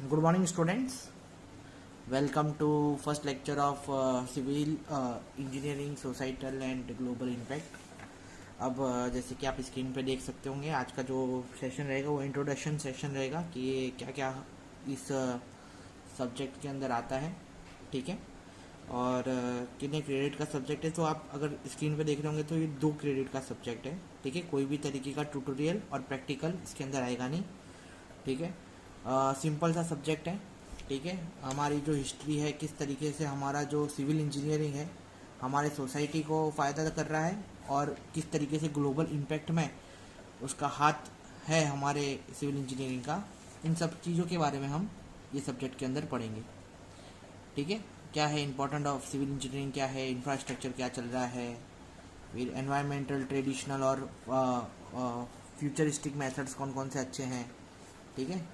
Good morning, students. Welcome to first lecture of civil engineering, societal and global impact. अब जैसे कि आप screen पे देख सकते होंगे, आज का जो सेशन रहेगा वो इंट्रोडक्शन सेशन रहेगा कि ये क्या क्या इस सब्जेक्ट के अंदर आता है, ठीक है। और कितने क्रेडिट का सब्जेक्ट है, तो आप अगर स्क्रीन पे देख रहे होंगे तो ये 2 क्रेडिट का सब्जेक्ट है, ठीक है। कोई भी तरीके का ट्यूटोरियल और प्रैक्टिकल इसके अंदर आएगा नहीं, ठीक है। सिंपल सा सब्जेक्ट है, ठीक है। हमारी जो हिस्ट्री है, किस तरीके से हमारा जो सिविल इंजीनियरिंग है हमारे सोसाइटी को फ़ायदा कर रहा है और किस तरीके से ग्लोबल इम्पैक्ट में उसका हाथ है हमारे सिविल इंजीनियरिंग का, इन सब चीज़ों के बारे में हम ये सब्जेक्ट के अंदर पढ़ेंगे, ठीक है। क्या है इम्पोर्टेंट ऑफ सिविल इंजीनियरिंग, क्या है इंफ्रास्ट्रक्चर, क्या चल रहा है, फिर एनवायरमेंटल, ट्रेडिशनल और फ्यूचरिस्टिक मेथड्स कौन कौन से अच्छे हैं, ठीक है।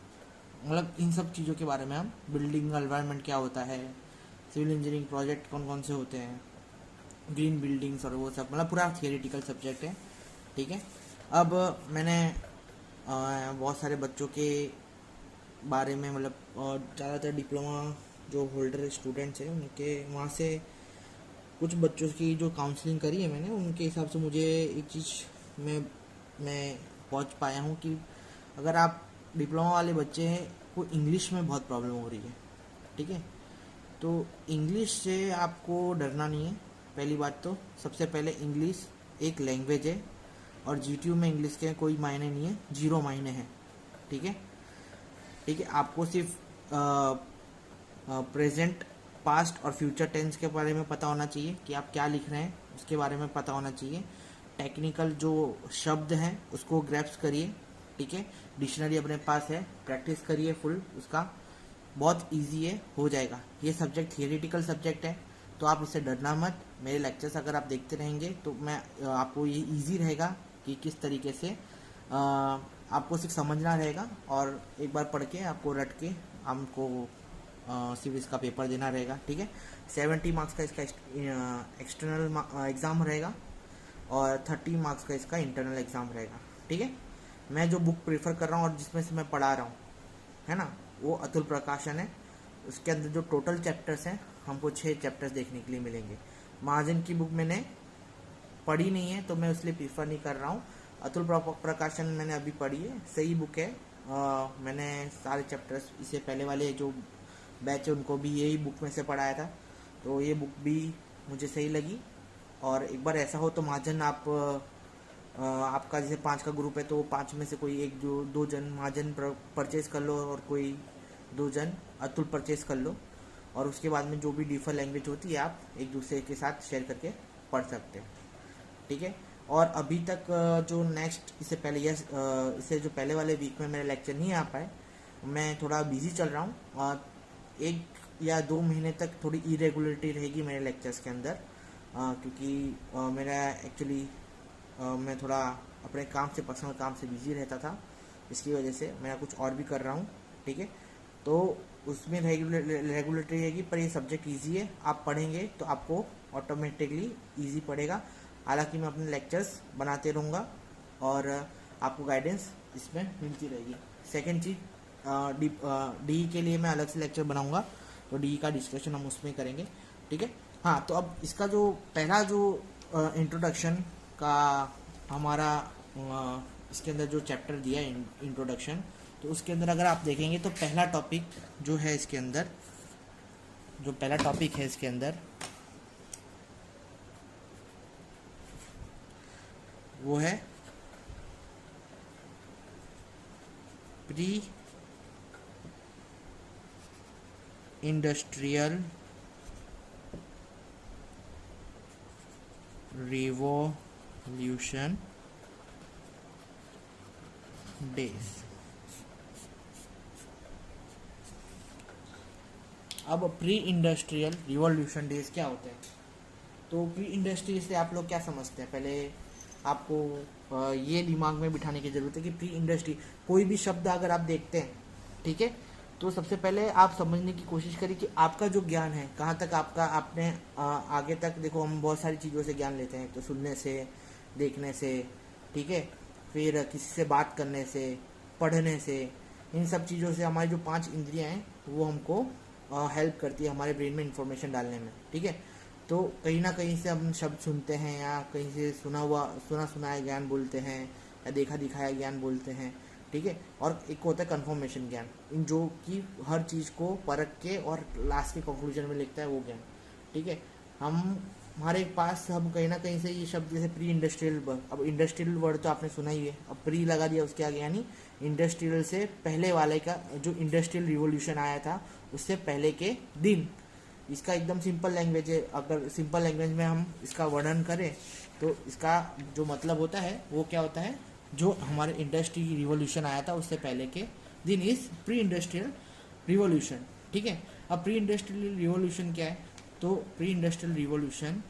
मतलब इन सब चीज़ों के बारे में हम, बिल्डिंग एनवायरनमेंट क्या होता है, सिविल इंजीनियरिंग प्रोजेक्ट कौन कौन से होते हैं, ग्रीन बिल्डिंग्स और वो सब, मतलब पूरा थियोरेटिकल सब्जेक्ट है, ठीक है। अब मैंने बहुत सारे बच्चों के बारे में, मतलब ज़्यादातर डिप्लोमा जो होल्डर स्टूडेंट्स हैं उनके वहाँ से कुछ बच्चों की जो काउंसलिंग करी है मैंने, उनके हिसाब से मुझे एक चीज़ में मैं पहुँच पाया हूँ कि अगर आप डिप्लोमा वाले बच्चे हैं को इंग्लिश में बहुत प्रॉब्लम हो रही है, ठीक है। तो इंग्लिश से आपको डरना नहीं है। पहली बात तो सबसे पहले इंग्लिश एक लैंग्वेज है और जीटीयू में इंग्लिश के कोई मायने नहीं है, 0 मायने हैं, ठीक है, ठीक है। आपको सिर्फ प्रेजेंट, पास्ट और फ्यूचर टेंस के बारे में पता होना चाहिए कि आप क्या लिख रहे हैं, उसके बारे में पता होना चाहिए। टेक्निकल जो शब्द हैं उसको ग्रैप्स करिए, ठीक है। डिक्शनरी अपने पास है, प्रैक्टिस करिए फुल, उसका बहुत इजी है, हो जाएगा। ये सब्जेक्ट थियोरेटिकल सब्जेक्ट है तो आप इससे डरना मत। मेरे लेक्चर्स अगर आप देखते रहेंगे तो मैं आपको ये इजी रहेगा कि किस तरीके से आपको सिर्फ समझना रहेगा और एक बार पढ़ के आपको रट के हमको सिविल्स का पेपर देना रहेगा, ठीक है। 70 मार्क्स का इसका एक्सटर्नल एग्ज़ाम रहेगा और 30 मार्क्स का इसका इंटरनल एग्ज़ाम रहेगा, ठीक है। मैं जो बुक प्रेफर कर रहा हूँ और जिसमें से मैं पढ़ा रहा हूँ, है ना, वो अतुल प्रकाशन है। उसके अंदर जो टोटल चैप्टर्स हैं, हमको 6 चैप्टर्स देखने के लिए मिलेंगे। महाजन की बुक मैंने पढ़ी नहीं है तो मैं इसलिए प्रीफर नहीं कर रहा हूँ। अतुल प्रकाशन मैंने अभी पढ़ी है, सही बुक है। मैंने सारे चैप्टर्स इससे पहले वाले जो बैच है उनको भी यही बुक में से पढ़ाया था, तो ये बुक भी मुझे सही लगी। और एक बार ऐसा हो तो महाजन आपका जैसे 5 का ग्रुप है तो 5 में से कोई एक जो 2 जन महाजन परचेज कर लो और कोई 2 जन अतुल परचेज कर लो, और उसके बाद में जो भी डिफर लैंग्वेज होती है आप एक दूसरे के साथ शेयर करके पढ़ सकते हैं, ठीक है। और अभी तक जो नेक्स्ट इससे पहले इससे जो पहले वाले वीक में मेरे लेक्चर नहीं आ पाए, मैं थोड़ा बिजी चल रहा हूँ और 1 या 2 महीने तक थोड़ी इरेगुलरिटी रहेगी मेरे लेक्चर्स के अंदर, क्योंकि मेरा एक्चुअली मैं थोड़ा अपने काम से, पर्सनल काम से बिजी रहता था, इसकी वजह से मैं कुछ और भी कर रहा हूँ, ठीक है। तो उसमें रेगुलेटरी रहेगी, पर ये सब्जेक्ट इजी है, आप पढ़ेंगे तो आपको ऑटोमेटिकली इजी पड़ेगा। हालांकि मैं अपने लेक्चर्स बनाते रहूँगा और आपको गाइडेंस इसमें मिलती रहेगी। सेकेंड चीज़, डी के लिए मैं अलग से लेक्चर बनाऊँगा, तो डी का डिस्कशन हम उसमें करेंगे, ठीक है। हाँ, तो अब इसका जो पहला जो इंट्रोडक्शन का हमारा इसके अंदर जो चैप्टर दिया है इंट्रोडक्शन, तो उसके अंदर अगर आप देखेंगे तो पहला टॉपिक जो है इसके अंदर, जो पहला टॉपिक है इसके अंदर वो है प्री इंडस्ट्रियल रिवॉल्यूशन डेज। अब प्री इंडस्ट्रियल रिवॉल्यूशन डेज क्या होते हैं, तो प्री इंडस्ट्री से आप लोग क्या समझते हैं, पहले आपको ये दिमाग में बिठाने की ज़रूरत है कि प्री इंडस्ट्री, कोई भी शब्द अगर आप देखते हैं, ठीक है, तो सबसे पहले आप समझने की कोशिश करिए कि आपका जो ज्ञान है कहाँ तक आपका, आपने आगे तक, देखो हम बहुत सारी चीज़ों से ज्ञान लेते हैं, तो सुनने से, देखने से, ठीक है, फिर किसी से बात करने से, पढ़ने से, इन सब चीज़ों से हमारी जो 5 इंद्रियां हैं वो हमको हेल्प करती है हमारे ब्रेन में इंफॉर्मेशन डालने में, ठीक है। तो कहीं ना कहीं से हम शब्द सुनते हैं या कहीं से सुना सुनाया ज्ञान बोलते हैं या देखा दिखाया ज्ञान बोलते हैं, ठीक है। और एक होता है कन्फर्मेशन ज्ञान, इन जो कि हर चीज़ को परख के और लास्ट के कंक्लूजन में लिखता है वो ज्ञान, ठीक है। हमारे पास हम कहीं ना कहीं से ये शब्द जैसे प्री इंडस्ट्रियल वर्ड, अब इंडस्ट्रियल वर्ड तो आपने सुना ही है, अब प्री लगा दिया उसके आगे, यानी इंडस्ट्रियल से पहले वाले का जो इंडस्ट्रियल रिवॉल्यूशन आया था उससे पहले के दिन। इसका एकदम सिंपल लैंग्वेज है, अगर सिंपल लैंग्वेज में हम इसका वर्णन करें तो इसका जो मतलब होता है वो क्या होता है, जो हमारे इंडस्ट्री रिवॉल्यूशन आया था उससे पहले के दिन इज प्री इंडस्ट्रियल रिवॉल्यूशन, ठीक है। अब प्री इंडस्ट्रियल रिवॉल्यूशन क्या है, तो प्री इंडस्ट्रियल रिवॉल्यूशन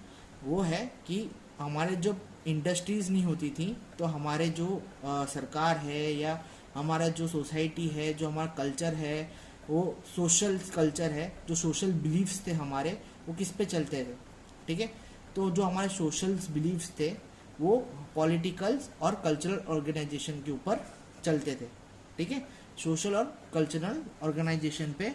वो है कि हमारे जब इंडस्ट्रीज नहीं होती थी तो हमारे जो सरकार है या हमारा जो सोसाइटी है, जो हमारा कल्चर है, वो सोशल कल्चर है, जो सोशल बिलीफ्स थे हमारे वो किस पे चलते थे, ठीक है। तो जो हमारे सोशल बिलीफ्स थे वो पॉलिटिकल और कल्चरल ऑर्गेनाइजेशन के ऊपर चलते थे, ठीक है। सोशल और कल्चरल ऑर्गेनाइजेशन पे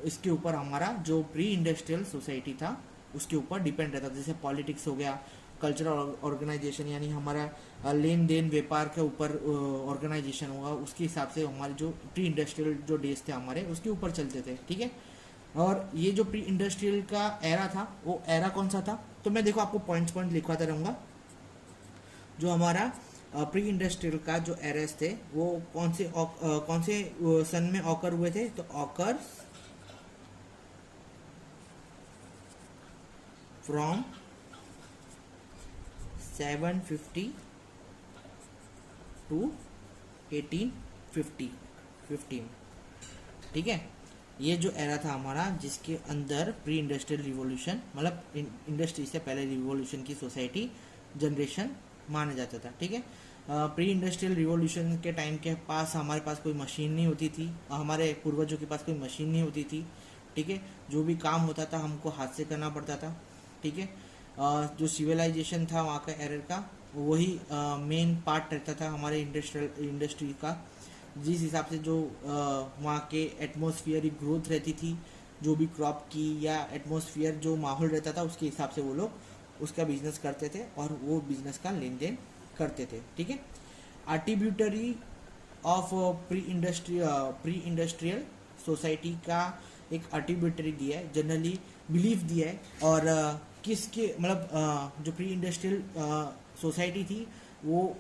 इसके ऊपर हमारा जो प्री इंडस्ट्रियल सोसाइटी था उसके ऊपर डिपेंड रहता था। जैसे पॉलिटिक्स हो गया, कल्चरल ऑर्गेनाइजेशन यानी हमारा लेन देन व्यापार के ऊपर ऑर्गेनाइजेशन होगा, उसके हिसाब से हमारे जो प्री इंडस्ट्रियल जो डेज थे हमारे उसके ऊपर चलते थे, ठीक है। और ये जो प्री इंडस्ट्रियल का एरा था वो एरा कौन सा था, तो मैं देखो आपको पॉइंट्स लिखवाता रहूँगा। जो हमारा प्री इंडस्ट्रियल का जो एरास थे वो कौन से सन में ऑकर हुए थे, तो ऑकर फ्रॉम 750 टू 1815, ठीक है। ये जो एरा था हमारा जिसके अंदर प्री इंडस्ट्रियल रिवॉल्यूशन मतलब इंडस्ट्री से पहले रिवॉल्यूशन की सोसाइटी जनरेशन माना जाता था, ठीक है। प्री इंडस्ट्रियल रिवॉल्यूशन के टाइम के पास हमारे पास कोई मशीन नहीं होती थी, हमारे पूर्वजों के पास कोई मशीन नहीं होती थी, ठीक है। जो भी काम होता था हमको हाथ से करना पड़ता था, ठीक है। जो सिविलाइजेशन था वहाँ का एरर का वही मेन पार्ट रहता था हमारे इंडस्ट्री का, जिस हिसाब से जो वहाँ के एटमॉस्फेयर ग्रोथ रहती थी, जो भी क्रॉप की या एटमॉस्फेयर जो माहौल रहता था उसके हिसाब से वो लोग उसका बिजनेस करते थे और वो बिजनेस का लेन देन करते थे, ठीक है। आर्टिब्यूटरी ऑफ प्री इंडस्ट्रियल सोसाइटी का एक आर्टिब्यूटरी दिया है, जनरली बिलीफ दिया है। और किसके मतलब जो प्री इंडस्ट्रियल सोसाइटी थी वो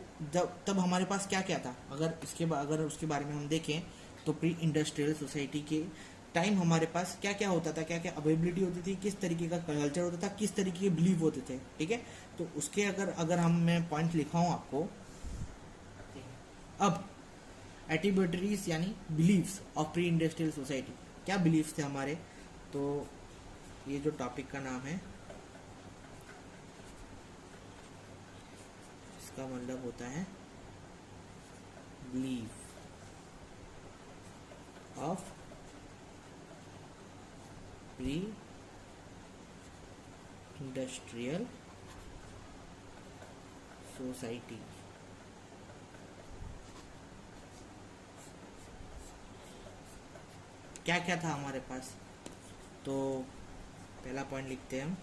तब हमारे पास क्या क्या था, अगर उसके बारे में हम देखें तो प्री इंडस्ट्रियल सोसाइटी के टाइम हमारे पास क्या क्या होता था, क्या क्या अवेलेबिलिटी होती थी, किस तरीके का कल्चर होता था, किस तरीके के बिलीव होते थे, ठीक है। तो उसके अगर मैं पॉइंट लिखाऊं आपको, अब एट्रीब्यूटरीज यानी beliefs of pre industrial society, क्या बिलीव्स थे हमारे, तो ये जो टॉपिक का नाम है इसका मतलब होता है believe of pre industrial society. क्या क्या था हमारे पास, तो पहला पॉइंट लिखते हैं हम,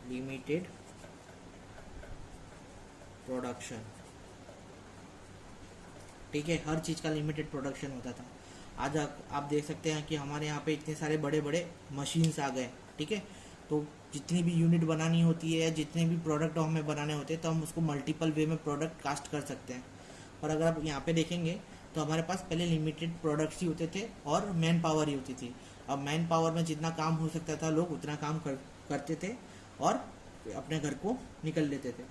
लिमिटेड प्रोडक्शन, ठीक है। हर चीज़ का लिमिटेड प्रोडक्शन होता था। आज आप देख सकते हैं कि हमारे यहाँ पे इतने सारे बड़े बड़े मशीन्स आ गए, ठीक है। तो जितनी भी यूनिट बनानी होती है या जितने भी प्रोडक्ट हमें बनाने होते हैं तो हम उसको मल्टीपल वे में प्रोडक्ट कास्ट कर सकते हैं। और अगर आप यहाँ पे देखेंगे तो हमारे पास पहले लिमिटेड प्रोडक्ट्स ही होते थे और मैन पावर ही होती थी। अब मैन पावर में जितना काम हो सकता था लोग उतना काम करते थे और अपने घर को निकल लेते थे।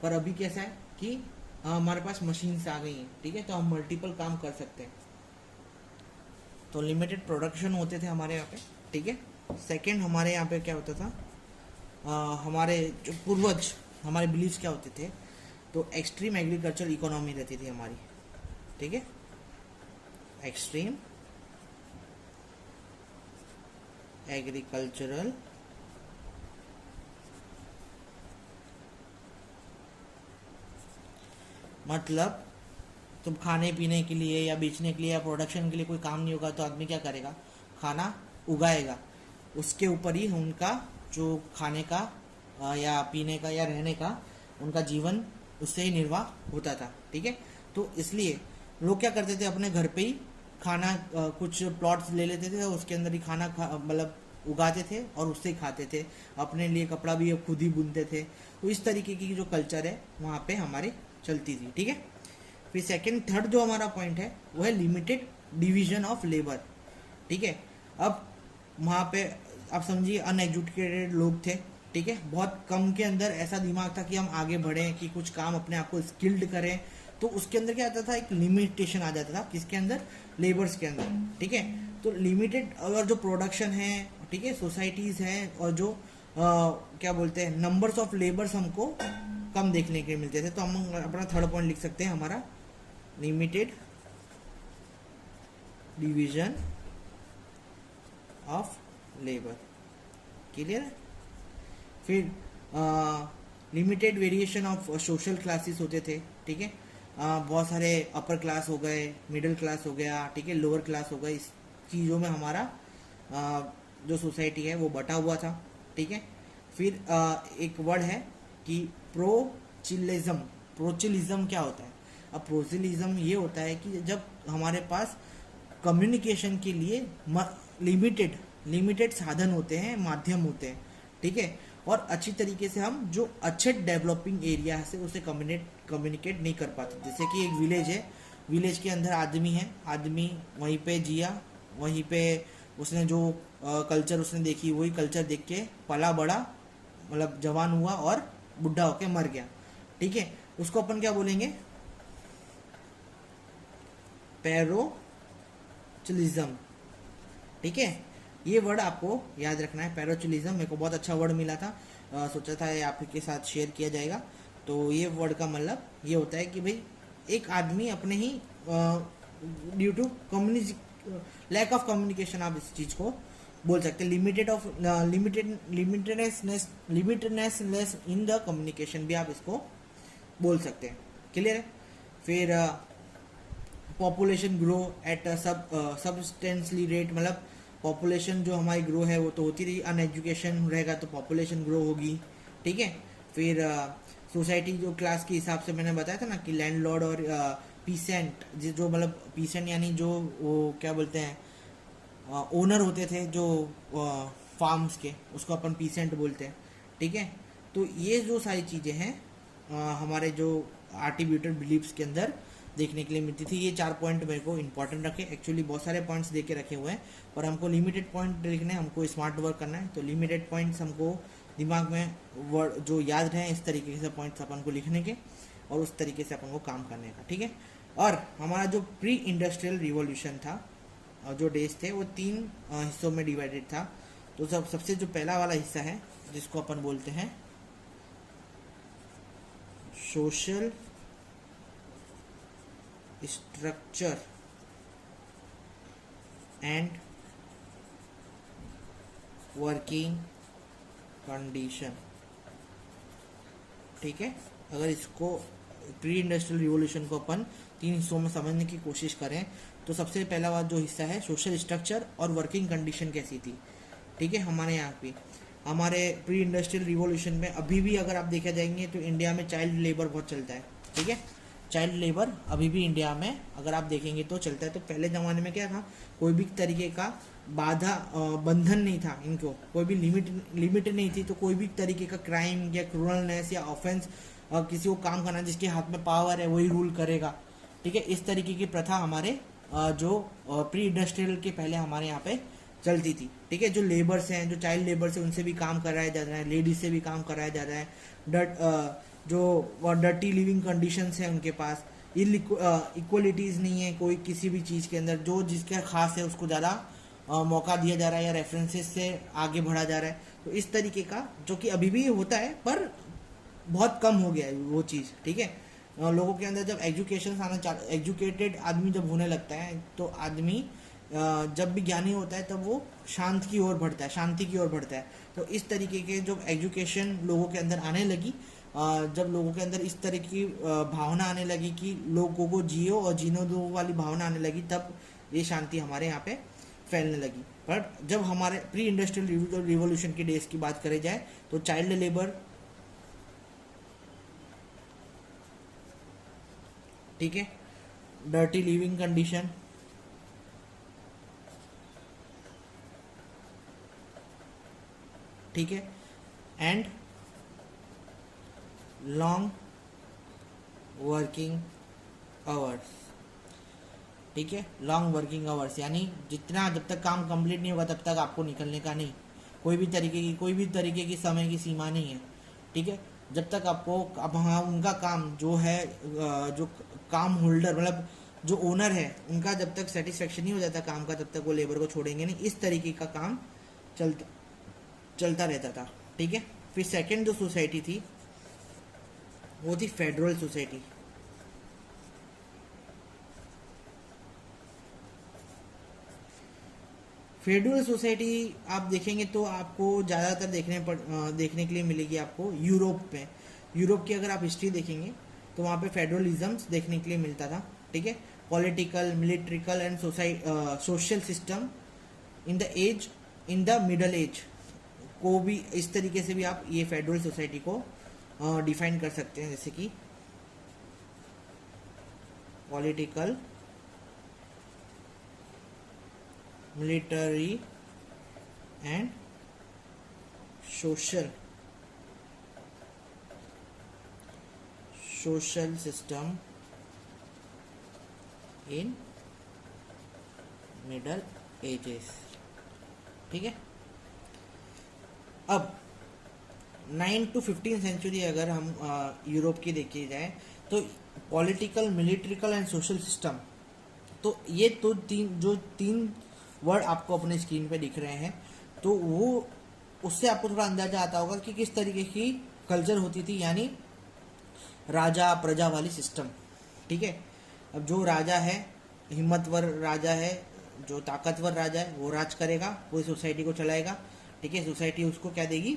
पर अभी कैसा है कि हमारे पास मशीन्स आ गई हैं, ठीक है, तो हम मल्टीपल काम कर सकते हैं। तो लिमिटेड प्रोडक्शन होते थे हमारे यहाँ पे, ठीक है। सेकंड हमारे यहाँ पे क्या होता था, हमारे जो पूर्वज हमारे बिलीव्स क्या होते थे, तो एक्सट्रीम एग्रीकल्चर इकोनॉमी रहती थी हमारी, ठीक है। एक्सट्रीम एग्रीकल्चरल मतलब तो खाने पीने के लिए या बेचने के लिए या प्रोडक्शन के लिए कोई काम नहीं होगा तो आदमी क्या करेगा, खाना उगाएगा। उसके ऊपर ही उनका जो खाने का या पीने का या रहने का उनका जीवन उससे ही निर्वाह होता था। ठीक है, तो इसलिए लोग क्या करते थे, अपने घर पे ही खाना कुछ प्लॉट्स ले लेते थे और उसके अंदर ही खाना मतलब उगाते थे और उससे ही खाते थे। अपने लिए कपड़ा भी खुद ही बुनते थे। तो इस तरीके की जो कल्चर है वहाँ पे हमारी चलती थी। ठीक है, फिर सेकंड थर्ड जो हमारा पॉइंट है वो है लिमिटेड डिवीजन ऑफ लेबर। ठीक है, अब वहाँ पे आप समझिए अनएजुकेटेड लोग थे। ठीक है, बहुत कम के अंदर ऐसा दिमाग था कि हम आगे बढ़ें, कि कुछ काम अपने आप को स्किल्ड करें। तो उसके अंदर क्या आता था, एक लिमिटेशन आ जाता था, किसके अंदर, लेबर्स के अंदर। ठीक है, तो लिमिटेड अगर जो प्रोडक्शन है, ठीक है, सोसाइटीज हैं, और जो क्या बोलते हैं नंबर्स ऑफ लेबर्स हमको कम देखने के मिलते थे। तो हम अपना थर्ड पॉइंट लिख सकते हैं हमारा, limited division of labour. Clear है। फिर limited variation of social classes होते थे। ठीक है, बहुत सारे अपर क्लास हो गए, मिडिल क्लास हो गया, ठीक है, लोअर क्लास हो गए। इस चीज़ों में हमारा जो सोसाइटी है वो बटा हुआ था। ठीक है, फिर एक वर्ड है कि प्रोचिलिज्म। प्रोचिलिज्म क्या होता है? अब प्रोचिलिज्म ये होता है कि जब हमारे पास कम्युनिकेशन के लिए लिमिटेड साधन होते हैं, माध्यम होते हैं। ठीक है, और अच्छी तरीके से हम जो अच्छे डेवलपिंग एरिया से उसे कम्युनिकेट नहीं कर पाते। जैसे कि एक विलेज है, विलेज के अंदर आदमी है, आदमी वहीं पे जिया, वहीं पे उसने जो कल्चर उसने देखी वही कल्चर देख के पला बड़ा, मतलब जवान हुआ और बुढ़ा होके मर गया। ठीक है, उसको अपन क्या बोलेंगे, पैरोचिलिज्म। ठीक है, ये वर्ड आपको याद रखना है, पैरोचिलिज्म। मेरे को बहुत अच्छा वर्ड मिला था, सोचा था ये आपके साथ शेयर किया जाएगा। तो ये वर्ड का मतलब ये होता है कि भाई एक आदमी अपने ही due to lack of communication, आप इस चीज को बोल सकते हैं, लिमिटेडनेस इन द कम्युनिकेशन भी आप इसको बोल सकते हैं। क्लियर है। फिर पॉपुलेशन ग्रो एट सबस्टेंसली रेट, मतलब पॉपुलेशन जो हमारी ग्रो है वो तो होती रही, अनएजुकेशन रहेगा तो पॉपुलेशन ग्रो होगी। ठीक है, फिर सोसाइटी जो क्लास के हिसाब से मैंने बताया था ना कि लैंडलॉर्ड और पीसेंट, जो मतलब पीसेंट यानी जो वो क्या बोलते हैं ओनर होते थे जो फार्म्स के, उसको अपन पीसेंट बोलते हैं। ठीक है, तो ये जो सारी चीज़ें हैं हमारे जो आर्टिब्यूटेड बिलीव्स के अंदर देखने के लिए मिलती थी। ये 4 पॉइंट मेरे को इंपॉर्टेंट रखे। एक्चुअली बहुत सारे पॉइंट्स दे के रखे हुए हैं, पर हमको लिमिटेड पॉइंट लिखने, हमको स्मार्ट वर्क करना है। तो लिमिटेड पॉइंट्स हमको दिमाग में वर्ड जो याद रहे, इस तरीके से पॉइंट्स अपन को लिखने के और उस तरीके से अपन को काम करने का। ठीक है, और हमारा जो प्री इंडस्ट्रियल रिवॉल्यूशन था, जो डेज थे वो 3 हिस्सों में डिवाइडेड था। तो सबसे जो पहला वाला हिस्सा है जिसको अपन बोलते हैं social structure and working condition. ठीक है, अगर इसको प्री इंडस्ट्रियल रिवॉल्यूशन को अपन 3 हिस्सों में समझने की कोशिश करें तो सबसे पहला वाला जो हिस्सा है सोशल स्ट्रक्चर और वर्किंग कंडीशन कैसी थी। ठीक है, हमारे यहाँ पे हमारे प्री इंडस्ट्रियल रिवॉल्यूशन में अभी भी अगर आप देखा जाएंगे तो इंडिया में चाइल्ड लेबर बहुत चलता है। ठीक है, चाइल्ड लेबर अभी भी इंडिया में अगर आप देखेंगे तो चलता है। तो पहले ज़माने में क्या था, कोई भी तरीके का बाधा बंधन नहीं था, इनको कोई भी लिमिट नहीं थी। तो कोई भी तरीके का क्राइम या क्रूरलनेस या ऑफेंस किसी को काम करना, जिसके हाथ में पावर है वही रूल करेगा। ठीक है, इस तरीके की प्रथा हमारे जो प्री इंडस्ट्रियल के पहले हमारे यहाँ पे चलती थी। ठीक है, जो लेबर्स हैं, जो चाइल्ड लेबर्स हैं, उनसे भी काम कराया जा रहा है, लेडीज से भी काम कराया जा रहा है। जो डर्टी लिविंग कंडीशंस हैं उनके पास, इक्वलिटीज़ नहीं है कोई किसी भी चीज़ के अंदर। जो जिसका खास है उसको ज़्यादा मौका दिया जा रहा है या रेफरेंसेस से आगे बढ़ा जा रहा है। तो इस तरीके का जो कि अभी भी होता है पर बहुत कम हो गया है वो चीज़। ठीक है, लोगों के अंदर जब एजुकेटेड आदमी जब होने लगता है तो आदमी जब भी ज्ञानी होता है तब वो शांत की ओर बढ़ता है, शांति की ओर बढ़ता है। तो इस तरीके के जो एजुकेशन लोगों के अंदर आने लगी जब लोगों के अंदर इस तरह की भावना आने लगी कि लोगों को जियो और जीनो दो वाली भावना आने लगी, तब ये शांति हमारे यहाँ पे फैलने लगी। बट जब हमारे प्री इंडस्ट्रियल रिवॉल्यूशन के डेज की बात करी जाए तो चाइल्ड लेबर, ठीक है, डर्टी लिविंग कंडीशन, ठीक है, एंड लॉन्ग वर्किंग आवर्स, ठीक है, लॉन्ग वर्किंग आवर्स यानी जितना, जब तक काम कंप्लीट नहीं होगा तब तक आपको निकलने का नहीं, कोई भी तरीके की समय की सीमा नहीं है, ठीक है। जब तक आपको, अब हाँ उनका काम जो है, जो काम होल्डर मतलब जो ओनर है उनका जब तक सेटिस्फेक्शन नहीं हो जाता काम का, तब तक वो लेबर को छोड़ेंगे नहीं। इस तरीके का काम चलता रहता था, ठीक है। फिर सेकंड जो सोसाइटी थी वो थी फेडरल सोसाइटी। फेडरल सोसाइटी आप देखेंगे तो आपको ज़्यादातर देखने के लिए मिलेगी आपको यूरोप में। यूरोप की अगर आप हिस्ट्री देखेंगे तो वहाँ पे फेडरलिज्म देखने के लिए मिलता था, ठीक है। Political, military and social system in the middle age को भी इस तरीके से भी आप ये फेडरल सोसाइटी को डिफाइन कर सकते हैं, जैसे कि political, military and social system in middle edges, ठीक है। अब 9 to 15 सेंचुरी अगर हम यूरोप की देखी जाए तो political, military and social system, तो ये तो तीन वर्ड आपको अपने स्क्रीन पे दिख रहे हैं, तो वो उससे आपको थोड़ा अंदाजा आता होगा कि किस तरीके की कल्चर होती थी, यानी राजा प्रजा वाली सिस्टम, ठीक है। अब जो राजा है, हिम्मतवर राजा है, जो ताकतवर राजा है, वो राज करेगा, पूरी सोसाइटी को चलाएगा, ठीक है। सोसाइटी उसको क्या देगी,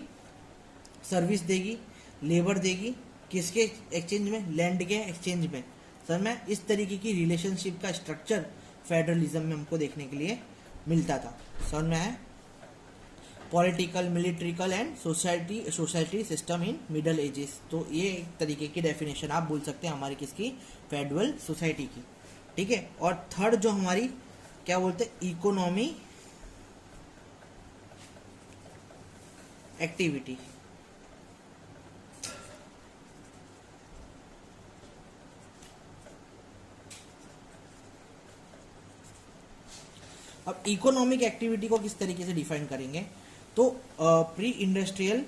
सर्विस देगी, लेबर देगी, किसके एक्सचेंज में, लैंड के एक्सचेंज में। सर में इस तरीके की रिलेशनशिप का स्ट्रक्चर फेडरलिज्म में हमको देखने के लिए मिलता था। समझ में है, political, military and society system in middle ages. तो ये एक तरीके की डेफिनेशन आप बोल सकते हैं हमारी किसकी, फेडरल सोसाइटी की, ठीक है। और थर्ड जो हमारी क्या बोलते हैं, इकोनॉमी एक्टिविटी। अब इकोनॉमिक एक्टिविटी को किस तरीके से डिफाइन करेंगे, तो प्री इंडस्ट्रियल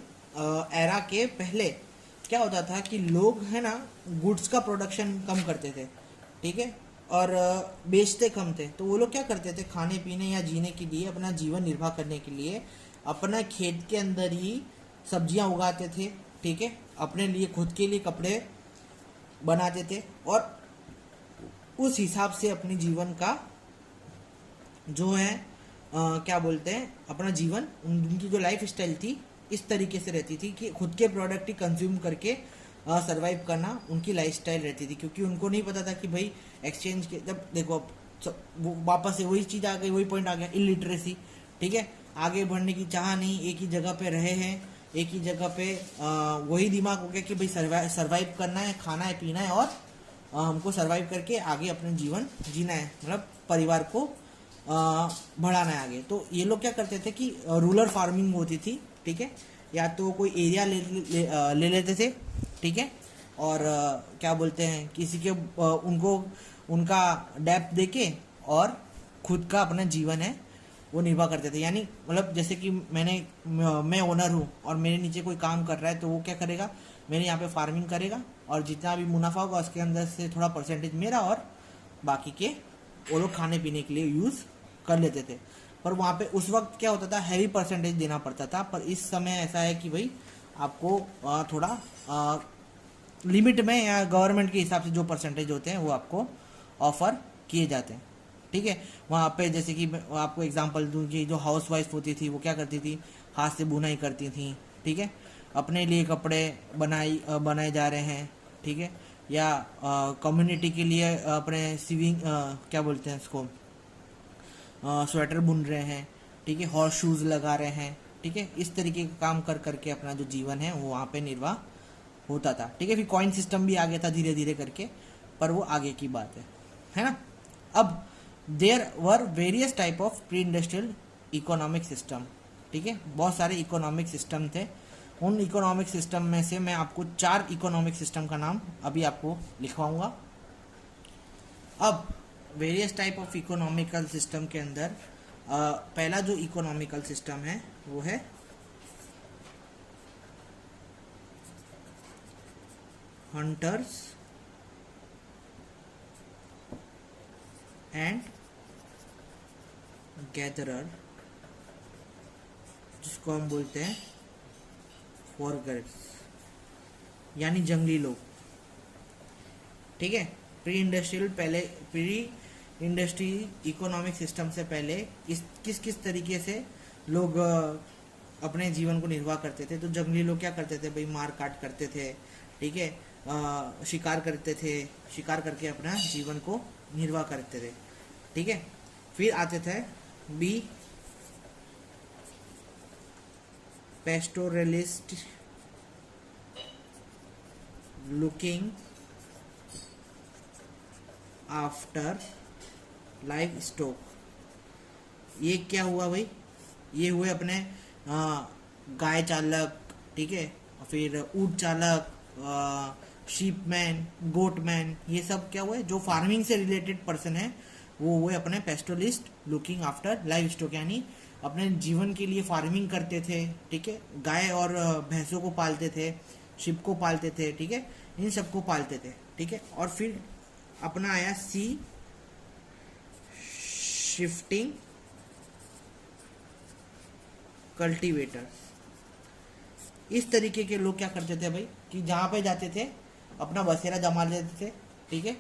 एरा के पहले क्या होता था कि लोग है ना गुड्स का प्रोडक्शन कम करते थे, ठीक है, और बेचते कम थे। तो वो लोग क्या करते थे, खाने पीने या जीने के लिए, अपना जीवन निर्वाह करने के लिए अपना खेत के अंदर ही सब्जियां उगाते थे, ठीक है, अपने लिए खुद के लिए कपड़े बनाते थे और उस हिसाब से अपने जीवन का जो है क्या बोलते हैं, अपना जीवन, उनकी जो लाइफ स्टाइल थी इस तरीके से रहती थी कि खुद के प्रोडक्ट ही कंज्यूम करके सरवाइव करना उनकी लाइफ स्टाइल रहती थी। क्योंकि उनको नहीं पता था कि भाई एक्सचेंज के, जब देखो वो वापस से वही चीज़ आ गई, वही पॉइंट आ गया, इलिटरेसी, ठीक है। आगे बढ़ने की चाह नहीं, एक ही जगह पे रहे हैं, एक ही जगह पे वही दिमाग हो गया कि भाई सरवाइव करना है, खाना है, पीना है और हमको सरवाइव करके आगे अपने जीवन जीना है, मतलब परिवार को बढ़ाना है आगे। तो ये लोग क्या करते थे कि रूरल फार्मिंग होती थी, ठीक है, या तो कोई एरिया ले लेते थे, ठीक है, और क्या बोलते हैं किसी के उनको उनका डेप्थ देके और खुद का अपना जीवन है वो निर्वाह करते थे। यानी मतलब जैसे कि मैं ओनर हूँ और मेरे नीचे कोई काम कर रहा है, तो वो क्या करेगा, मेरे यहाँ पे फार्मिंग करेगा और जितना भी मुनाफा होगा उसके अंदर से थोड़ा परसेंटेज मेरा और बाकी के वो लोग खाने पीने के लिए यूज़ कर लेते थे। पर वहाँ पे उस वक्त क्या होता था, हैवी परसेंटेज देना पड़ता था। पर इस समय ऐसा है कि भाई आपको थोड़ा लिमिट में या गवर्नमेंट के हिसाब से जो परसेंटेज होते हैं वो आपको ऑफर किए जाते हैं, ठीक है। वहाँ पे जैसे कि मैं आपको एग्जांपल दूँ कि जो हाउस वाइफ होती थी वो क्या करती थी, हाथ से बुनाई करती थी, ठीक है, अपने लिए कपड़े बनाए जा रहे हैं, ठीक है, या कम्युनिटी के लिए अपने सिविंग क्या बोलते हैं इसको, स्वेटर बुन रहे हैं, ठीक है, हॉर्स शूज़ लगा रहे हैं, ठीक है। इस तरीके का काम कर करके अपना जो जीवन है वो वहाँ पे निर्वाह होता था, ठीक है। फिर कॉइन सिस्टम भी आ गया था धीरे धीरे करके, पर वो आगे की बात है ना। अब there were various type of pre industrial economic system, ठीक है, बहुत सारे इकोनॉमिक सिस्टम थे। उन इकोनॉमिक सिस्टम में से मैं आपको 4 इकोनॉमिक सिस्टम का नाम अभी आपको लिखवाऊंगा। अब various type of economical system के अंदर पहला जो इकोनॉमिकल सिस्टम है वो है हंटर्स एंड गैदरर, जिसको हम बोलते हैं फॉरगर्स, यानी जंगली लोग, ठीक है। प्री इंडस्ट्री इकोनॉमिक सिस्टम से पहले किस तरीके से लोग अपने जीवन को निर्वाह करते थे। तो जंगली लोग क्या करते थे भाई, मार काट करते थे, ठीक है, शिकार करते थे, शिकार करके अपना जीवन को निर्वाह करते थे, ठीक है। फिर आते थे be pastoralist, looking after livestock. ये क्या हुआ भाई, ये हुए अपने गाय चालक, ठीक है, फिर ऊंट चालक, शीपमैन, गोटमैन, ये सब क्या हुए जो फार्मिंग से रिलेटेड पर्सन है वो हुए अपने पेस्टोलिस्ट लुकिंग आफ्टर लाइव स्टॉक, यानी अपने जीवन के लिए फार्मिंग करते थे, ठीक है, गाय और भैंसों को पालते थे, शिप को पालते थे, ठीक है, इन सबको पालते थे, ठीक है। और फिर अपना आया सी शिफ्टिंग कल्टीवेटर्स। इस तरीके के लोग क्या करते थे भाई कि जहाँ पे जाते थे अपना बसेरा जमा लेते थे, ठीक है,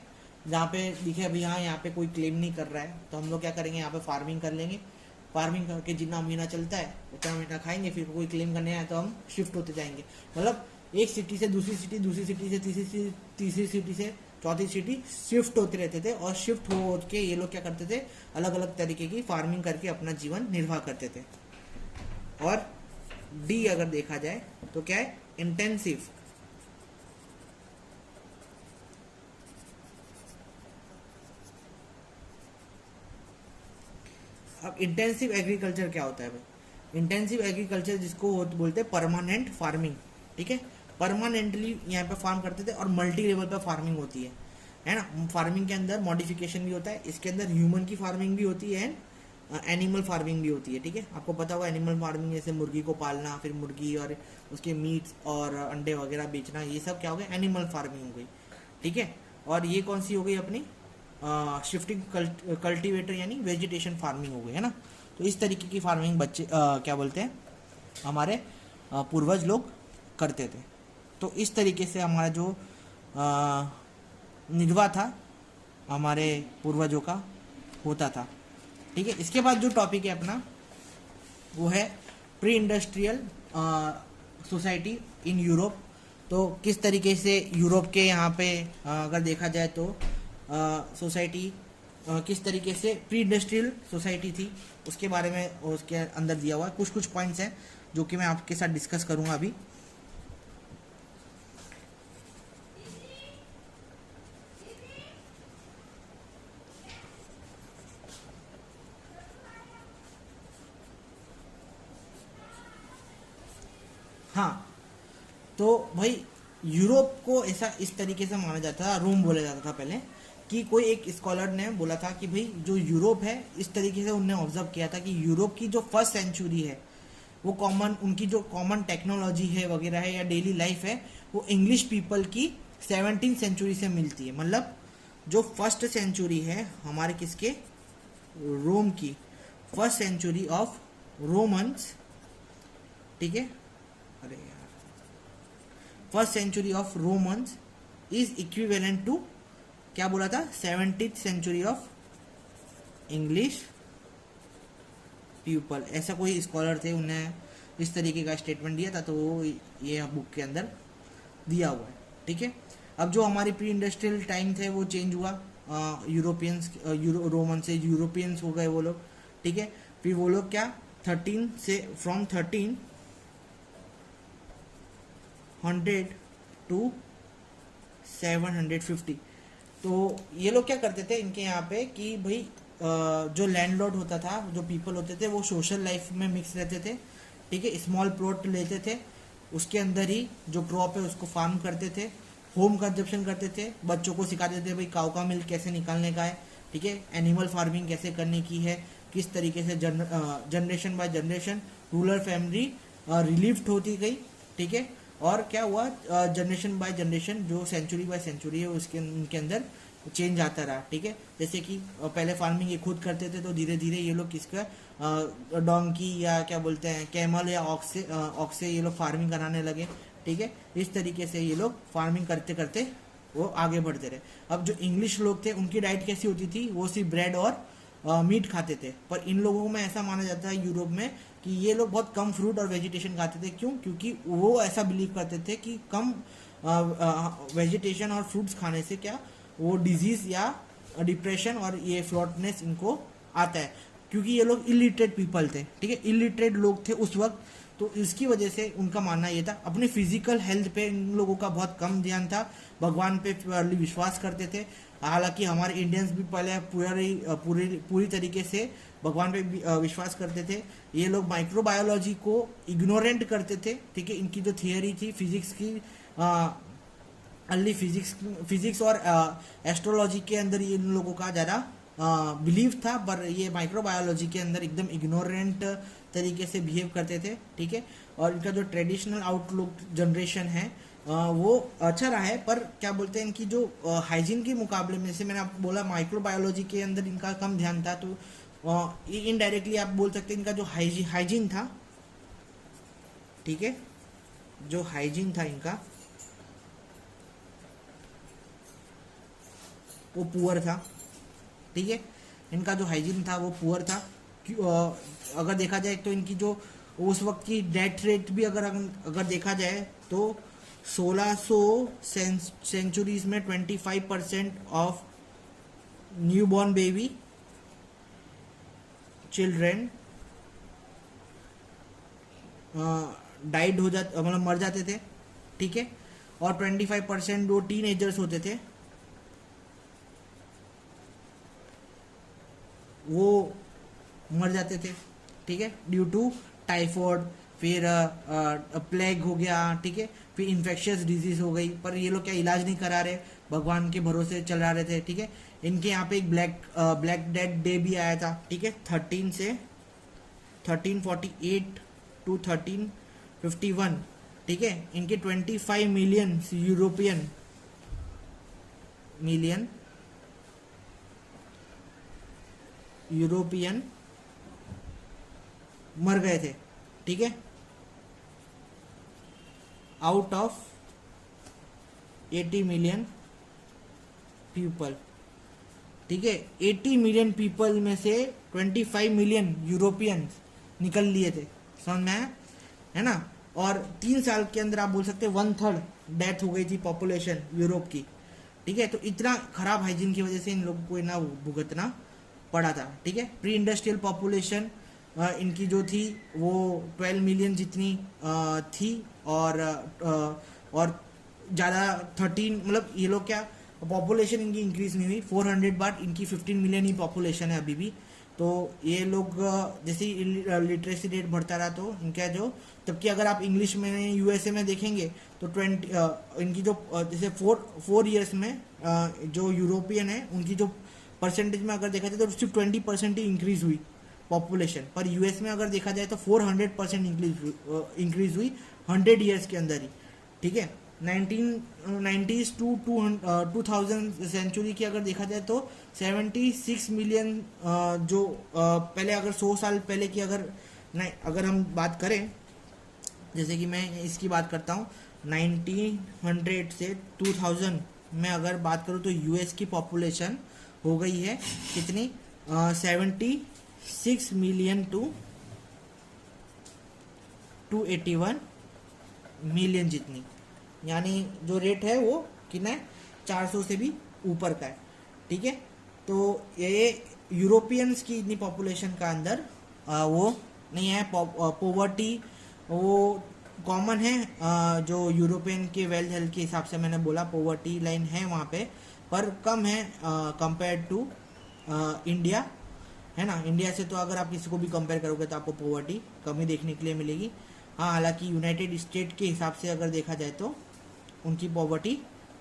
जहाँ पे दिखे अभी हाँ यहाँ पे कोई क्लेम नहीं कर रहा है तो हम लोग क्या करेंगे, यहाँ पे फार्मिंग कर लेंगे, फार्मिंग करके जितना महीना चलता है उतना महीना खाएंगे, फिर कोई क्लेम करने आए तो हम शिफ्ट होते जाएंगे। मतलब एक सिटी से दूसरी सिटी, दूसरी सिटी से तीसरी सिटी से चौथी सिटी शिफ्ट होते रहते थे। और शिफ्ट हो के ये लोग क्या करते थे, अलग अलग तरीके की फार्मिंग करके अपना जीवन निर्वाह करते थे। और डी अगर देखा जाए तो क्या है, इंटेंसिव अब इंटेंसिव एग्रीकल्चर क्या होता है भाई, इंटेंसिव एग्रीकल्चर जिसको बोलते हैं परमानेंट फार्मिंग, ठीक है, परमानेंटली यहाँ पे फार्म करते थे और मल्टी लेवल पे फार्मिंग होती है ना। फार्मिंग के अंदर मॉडिफिकेशन भी होता है, इसके अंदर ह्यूमन की फार्मिंग भी होती है एंड एनिमल फार्मिंग भी होती है, ठीक है। आपको पता होगा एनिमल फार्मिंग जैसे मुर्गी को पालना, फिर मुर्गी और उसके मीट्स और अंडे वगैरह बेचना, ये सब क्या हो गया, एनिमल फार्मिंग हो गई, ठीक है। और ये कौन सी हो गई अपनी शिफ्टिंग कल्टीवेटर यानी वेजिटेशन फार्मिंग हो गई, है ना। तो इस तरीके की फार्मिंग बच्चे क्या बोलते हैं हमारे पूर्वज लोग करते थे। तो इस तरीके से हमारा जो निर्वाह था हमारे पूर्वजों का होता था, ठीक है। इसके बाद जो टॉपिक है अपना वो है pre industrial society in Europe. तो किस तरीके से यूरोप के यहाँ पे अगर देखा जाए तो सोसाइटी किस तरीके से प्री इंडस्ट्रियल सोसाइटी थी उसके बारे में उसके अंदर दिया हुआ है। कुछ पॉइंट्स हैं जो कि मैं आपके साथ डिस्कस करूंगा अभी। हाँ, तो भाई यूरोप को ऐसा इस तरीके से माना जाता था, रोम बोला जाता था पहले, कि कोई एक स्कॉलर ने बोला था कि भाई जो यूरोप है, इस तरीके से उनने ऑब्जर्व किया था कि यूरोप की जो फर्स्ट सेंचुरी है वो उनकी जो कॉमन टेक्नोलॉजी है वगैरह है या डेली लाइफ है वो इंग्लिश पीपल की 17वीं सेंचुरी से मिलती है। मतलब जो फर्स्ट सेंचुरी है हमारे किसके, रोम की, फर्स्ट सेंचुरी ऑफ रोमन्स, ठीक है, अरे यार, first century of Romans is equivalent to क्या बोला था, 17वीं सेंचुरी ऑफ इंग्लिश पीपल। ऐसा कोई स्कॉलर थे, उन्हें इस तरीके का स्टेटमेंट दिया था, तो वो ये बुक के अंदर दिया हुआ है। ठीक है, अब जो हमारी प्री इंडस्ट्रियल टाइम थे वो चेंज हुआ, यूरोपियंस रोमन से यूरोपियंस हो गए वो लोग। ठीक है, फिर वो लोग क्या 13 से फ्रॉम 1300 टू 750। तो ये लोग क्या करते थे इनके यहाँ पे कि भाई जो लैंडलॉर्ड होता था, जो पीपल होते थे, वो सोशल लाइफ में मिक्स रहते थे। ठीक है, स्मॉल प्लॉट लेते थे, उसके अंदर ही जो क्रॉप है उसको फार्म करते थे, होम कंजप्शन करते थे, बच्चों को सिखाते थे भाई काऊ का मिल्क कैसे निकालने का है। ठीक है, एनिमल फार्मिंग कैसे करने की है, किस तरीके से generation by generation rural family रिलीफ्ट होती गई। ठीक है, और क्या हुआ जनरेशन बाय जनरेशन जो सेंचुरी बाय सेंचुरी है उसके उनके अंदर चेंज आता रहा। ठीक है, जैसे कि पहले फार्मिंग ये खुद करते थे, तो धीरे धीरे ये लोग किसका डोंकी या क्या बोलते हैं कैमल या ऑक्स से ये लोग फार्मिंग कराने लगे। ठीक है, इस तरीके से ये लोग फार्मिंग करते करते वो आगे बढ़ते रहे। अब जो इंग्लिश लोग थे उनकी डाइट कैसी होती थी, वो सिर्फ ब्रेड और मीट खाते थे, पर इन लोगों में ऐसा माना जाता है यूरोप में कि ये लोग बहुत कम फ्रूट और वेजिटेशन खाते थे। क्यों? क्योंकि वो ऐसा बिलीव करते थे कि कम वेजिटेशन और फ्रूट्स खाने से क्या वो डिजीज या डिप्रेशन और ये फ्लॉटनेस इनको आता है, क्योंकि ये लोग इलिटरेट पीपल थे। ठीक है, इलिटरेट लोग थे उस वक्त, तो इसकी वजह से उनका मानना ये था। अपने फिजिकल हेल्थ पे इन लोगों का बहुत कम ध्यान था, भगवान पे विश्वास करते थे। हालांकि हमारे इंडियंस भी पहले पूरी तरीके से भगवान पे विश्वास करते थे। ये लोग माइक्रोबायोलॉजी को इग्नोरेंट करते थे। ठीक है, इनकी जो थियोरी थी फिजिक्स की, अर्ली फिजिक्स और एस्ट्रोलॉजी के अंदर ये इन लोगों का ज़्यादा बिलीव था, पर ये माइक्रोबायोलॉजी के अंदर एकदम इग्नोरेंट तरीके से बिहेव करते थे। ठीक है, और इनका जो ट्रेडिशनल आउटलुक जनरेशन है वो अच्छा रहा है, पर क्या बोलते हैं इनकी जो हाइजीन के मुकाबले में, जैसे मैंने आपको बोला माइक्रोबायोलॉजी के अंदर इनका कम ध्यान था, तो इनडायरेक्टली आप बोल सकते हैं इनका जो हाइजीन था, ठीक है, जो हाइजीन था इनका वो पुअर था। ठीक है, इनका जो हाइजीन था वो पुअर था। अगर देखा जाए तो इनकी जो उस वक्त की डेथ रेट भी अगर देखा जाए तो 1600 सेंचुरीज में 25% of new born baby children died हो जाते, मतलब मर जाते थे। ठीक है, और 25% जो टीनेजर्स होते थे वो मर जाते थे। ठीक है, ड्यू टू टाइफॉइड, फिर प्लेग हो गया। ठीक है, फिर इन्फेक्शियस डिजीज हो गई, पर ये लोग क्या इलाज नहीं करा रहे, भगवान के भरोसे चला रहे थे। ठीक है, इनके यहाँ पे एक ब्लैक डेथ डे भी आया था। ठीक है, 1348 टू 1351। ठीक है, इनके 25 मिलियन यूरोपियन मर गए थे। ठीक है, आउट ऑफ 80 मिलियन पीपल। ठीक है, 80 मिलियन पीपल में से 25 मिलियन यूरोपियन निकल लिए थे, समझ में आया है ना। और 3 साल के अंदर आप बोल सकते हैं 1/3 डेथ हो गई थी पॉपुलेशन यूरोप की। ठीक है, तो इतना खराब हाइजीन की वजह से इन लोगों को ना भुगतना पड़ा था। ठीक है, प्री इंडस्ट्रियल पॉपुलेशन इनकी जो थी वो 12 मिलियन जितनी थी, और ज़्यादा 13, मतलब ये लोग क्या पॉपुलेशन इनकी इंक्रीज नहीं हुई 400 बार, इनकी 15 मिलियन ही पॉपुलेशन है अभी भी। तो ये लोग जैसे लिटरेसी रेट बढ़ता रहा तो इनका जो, जबकि अगर आप इंग्लिश में यूएसए में देखेंगे तो 20 इनकी जो जैसे 4 ईयर्स में जो यूरोपियन है उनकी जो परसेंटेज में अगर देखा जाए तो सिर्फ 20% ही इंक्रीज हुई पॉपुलेशन, पर यूएस में अगर देखा जाए तो 400% इंक्रीज हुई 100 ईयर्स के अंदर ही। ठीक है, 1990s टू 2000 सेंचुरी की अगर देखा जाए तो 76 मिलियन जो पहले अगर 100 साल पहले की अगर हम बात करें, जैसे कि मैं इसकी बात करता हूँ 1900 से 2000 में अगर बात करूँ तो यूएस की पॉपुलेशन हो गई है कितनी 76 मिलियन टू 281 मिलियन जितनी, यानी जो रेट है वो कितना है, 400 से भी ऊपर का है, ठीक है। तो ये यूरोपियंस की इतनी पॉपुलेशन का अंदर वो नहीं है, पॉवर्टी वो कॉमन है, जो यूरोपियन के वेल्थ हेल्थ के हिसाब से मैंने बोला पॉवर्टी लाइन है वहाँ पे, पर कम है कंपेयर टू इंडिया, है ना। इंडिया से तो अगर आप किसी को भी कंपेयर करोगे तो आपको पॉवर्टी कम ही देखने के लिए मिलेगी। हाँ, हालांकि यूनाइटेड स्टेट के हिसाब से अगर देखा जाए तो उनकी पॉवर्टी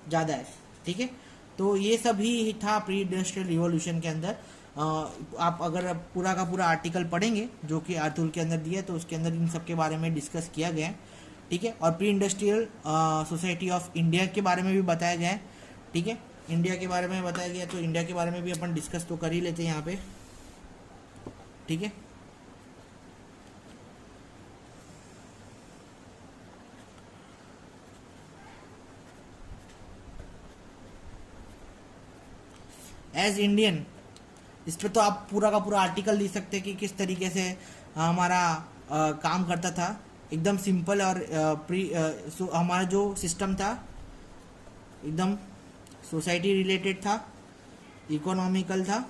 ज़्यादा है, ठीक है। तो ये सब ही था प्री इंडस्ट्रियल रिवॉल्यूशन के अंदर। आप अगर पूरा का पूरा आर्टिकल पढ़ेंगे जो कि आर्थुल के अंदर दिया है, तो उसके अंदर इन सब के बारे में डिस्कस किया गया है, ठीक है। और pre industrial society of India के बारे में भी बताया गया है, ठीक है। इंडिया के बारे में बताया गया, तो इंडिया के बारे में भी अपन डिस्कस तो कर ही लेते हैं यहाँ पे, ठीक है। एज इंडियन, इस पर तो आप पूरा का पूरा आर्टिकल लिख सकते हैं कि किस तरीके से हमारा काम करता था। एकदम सिंपल और हमारा जो सिस्टम था एकदम सोसाइटी रिलेटेड था, इकोनॉमिकल था,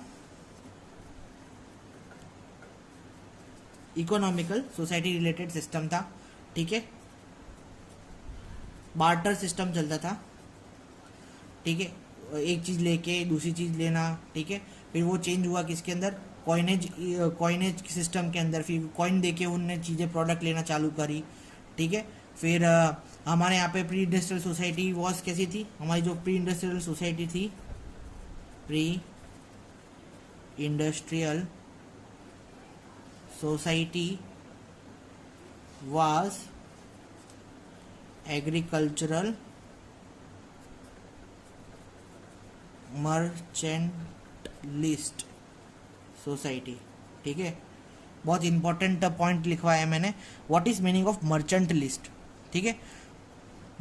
इकोनॉमिकल सोसाइटी रिलेटेड सिस्टम था, ठीक है। बार्टर सिस्टम चलता था, ठीक है, एक चीज़ लेके दूसरी चीज़ लेना, ठीक है। फिर वो चेंज हुआ किसके अंदर, कॉइनेज सिस्टम के अंदर, फिर कॉइन देके उनने चीज़ें प्रोडक्ट लेना चालू करी, ठीक है। फिर हमारे यहाँ पे प्री इंडस्ट्रियल सोसाइटी वॉज कैसी थी, हमारी जो प्री इंडस्ट्रियल सोसाइटी थी, pre industrial society was agricultural mercantilist society, ठीक है। बहुत इंपॉर्टेंट पॉइंट लिखवाया है मैंने, what is meaning of mercantilist, ठीक है।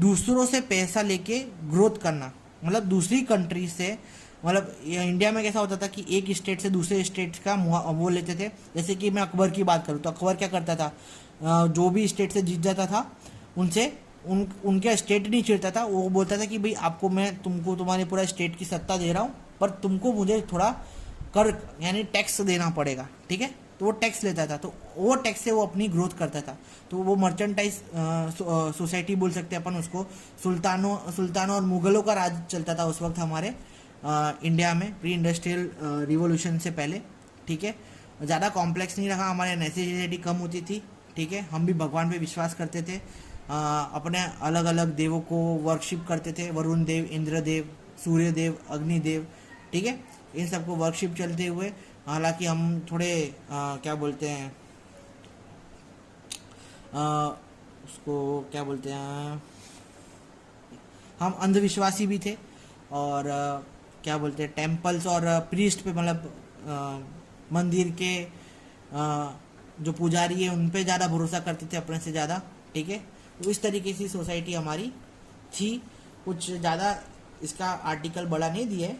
दूसरों से पैसा लेके ग्रोथ करना, मतलब दूसरी कंट्री से, मतलब इंडिया में कैसा होता था कि एक स्टेट से दूसरे स्टेट का वो लेते थे। जैसे कि मैं अकबर की बात करूँ तो अकबर क्या करता था, जो भी स्टेट से जीत जाता था उनसे उनके स्टेट नहीं छेड़ता था, वो बोलता था कि भाई आपको मैं तुमको तुम्हारे पूरा स्टेट की सत्ता दे रहा हूँ, पर तुमको मुझे थोड़ा कर यानी टैक्स देना पड़ेगा, ठीक है। तो वो टैक्स लेता था, तो वो टैक्स से वो अपनी ग्रोथ करता था। तो वो मर्चेंटाइज सोसाइटी बोल सकते हैं अपन उसको। सुल्तानों और मुगलों का राज चलता था उस वक्त हमारे इंडिया में, प्री इंडस्ट्रियल रिवॉल्यूशन से पहले, ठीक है। ज़्यादा कॉम्प्लेक्स नहीं रखा, हमारे नेसेसिटी कम होती थी, ठीक है। हम भी भगवान पे विश्वास करते थे, अपने अलग अलग देवों को वर्कशिप करते थे, वरुण देव, इंद्र देव, सूर्य देव, अग्नि देव, ठीक है। इन सबको वर्कशिप चलते हुए, हालांकि हम थोड़े क्या बोलते हैं उसको क्या बोलते हैं, हम अंधविश्वासी भी थे, और क्या बोलते हैं टेम्पल्स और प्रीस्ट पे, मतलब मंदिर के जो पुजारी है उन पे ज़्यादा भरोसा करते थे अपने से ज़्यादा, ठीक है। तो इस तरीके से सोसाइटी हमारी थी। कुछ ज़्यादा इसका आर्टिकल बड़ा नहीं दिया है,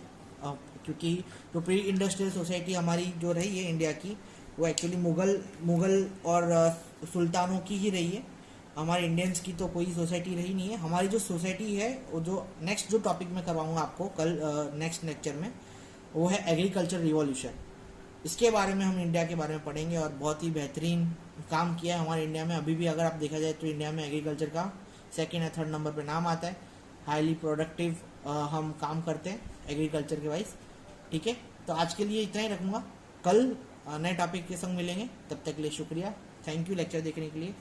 क्योंकि जो प्री इंडस्ट्रियल सोसाइटी हमारी जो रही है इंडिया की, वो एक्चुअली मुगल और सुल्तानों की ही रही है। हमारे इंडियंस की तो कोई सोसाइटी रही नहीं है। हमारी जो सोसाइटी है, वो जो नेक्स्ट जो टॉपिक मैं करवाऊंगा आपको कल नेक्स्ट लेक्चर में, वो है एग्रीकल्चर रिवॉल्यूशन। इसके बारे में हम इंडिया के बारे में पढ़ेंगे, और बहुत ही बेहतरीन काम किया है हमारे इंडिया में। अभी भी अगर आप देखा जाए तो इंडिया में एग्रीकल्चर का सेकेंड या थर्ड नंबर पे नाम आता है। हाईली प्रोडक्टिव हम काम करते हैं एग्रीकल्चर के वाइज, ठीक है। तो आज के लिए इतना ही रखूँगा, कल नए टॉपिक के संग मिलेंगे। तब तक के लिए शुक्रिया, थैंक यू लेक्चर देखने के लिए।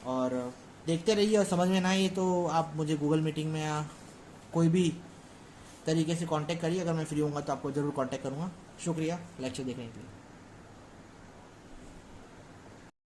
और देखते रहिए, और समझ में ना आए तो आप मुझे गूगल मीटिंग में या कोई भी तरीके से कांटेक्ट करिए। अगर मैं फ्री होऊंगा तो आपको ज़रूर कांटेक्ट करूँगा। शुक्रिया लेक्चर देखने के लिए।